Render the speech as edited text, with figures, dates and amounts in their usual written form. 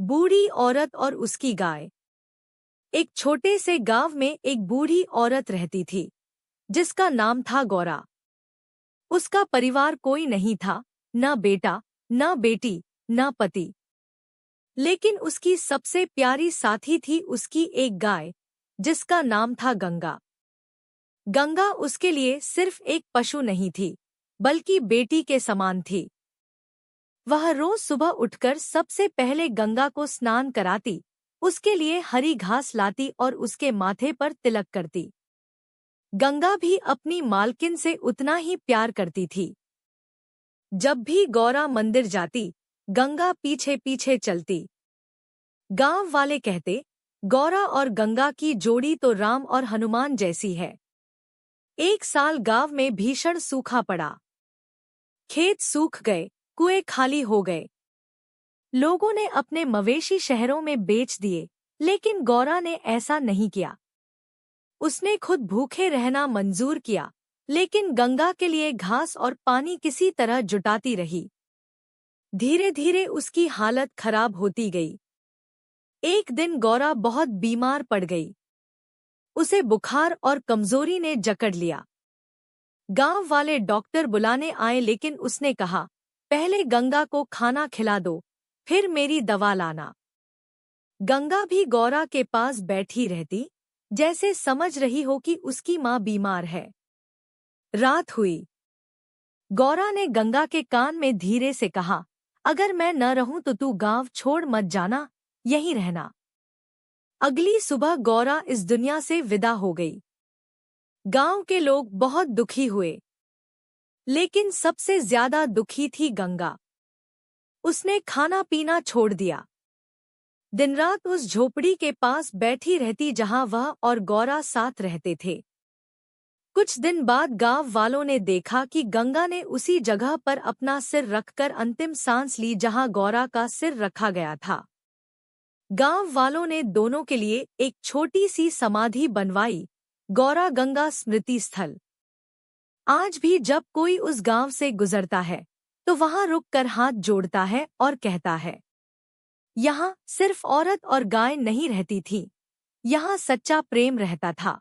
बूढ़ी औरत और उसकी गाय। एक छोटे से गांव में एक बूढ़ी औरत रहती थी जिसका नाम था गौरा। उसका परिवार कोई नहीं था, न बेटा, न बेटी, न पति। लेकिन उसकी सबसे प्यारी साथी थी उसकी एक गाय जिसका नाम था गंगा। गंगा उसके लिए सिर्फ एक पशु नहीं थी, बल्कि बेटी के समान थी। वह रोज सुबह उठकर सबसे पहले गंगा को स्नान कराती, उसके लिए हरी घास लाती और उसके माथे पर तिलक करती। गंगा भी अपनी मालकिन से उतना ही प्यार करती थी। जब भी गौरा मंदिर जाती, गंगा पीछे पीछे चलती। गांव वाले कहते, गौरा और गंगा की जोड़ी तो राम और हनुमान जैसी है। एक साल गांव में भीषण सूखा पड़ा। खेत सूख गए, कुएं खाली हो गए। लोगों ने अपने मवेशी शहरों में बेच दिए, लेकिन गौरा ने ऐसा नहीं किया। उसने खुद भूखे रहना मंजूर किया, लेकिन गंगा के लिए घास और पानी किसी तरह जुटाती रही। धीरे धीरे उसकी हालत खराब होती गई। एक दिन गौरा बहुत बीमार पड़ गई। उसे बुखार और कमजोरी ने जकड़ लिया। गांव वाले डॉक्टर बुलाने आए, लेकिन उसने कहा, पहले गंगा को खाना खिला दो, फिर मेरी दवा लाना। गंगा भी गौरा के पास बैठी रहती, जैसे समझ रही हो कि उसकी माँ बीमार है। रात हुई। गौरा ने गंगा के कान में धीरे से कहा, अगर मैं न रहूं तो तू गांव छोड़ मत जाना, यहीं रहना। अगली सुबह गौरा इस दुनिया से विदा हो गई। गांव के लोग बहुत दुखी हुए, लेकिन सबसे ज्यादा दुखी थी गंगा। उसने खाना पीना छोड़ दिया। दिन रात उस झोपड़ी के पास बैठी रहती जहां वह और गौरा साथ रहते थे। कुछ दिन बाद गांव वालों ने देखा कि गंगा ने उसी जगह पर अपना सिर रखकर अंतिम सांस ली जहां गौरा का सिर रखा गया था। गांव वालों ने दोनों के लिए एक छोटी सी समाधि बनवाई, गौरा गंगा स्मृति स्थल। आज भी जब कोई उस गांव से गुजरता है तो वहां रुककर हाथ जोड़ता है और कहता है, यहाँ सिर्फ औरत और गाय नहीं रहती थी, यहाँ सच्चा प्रेम रहता था।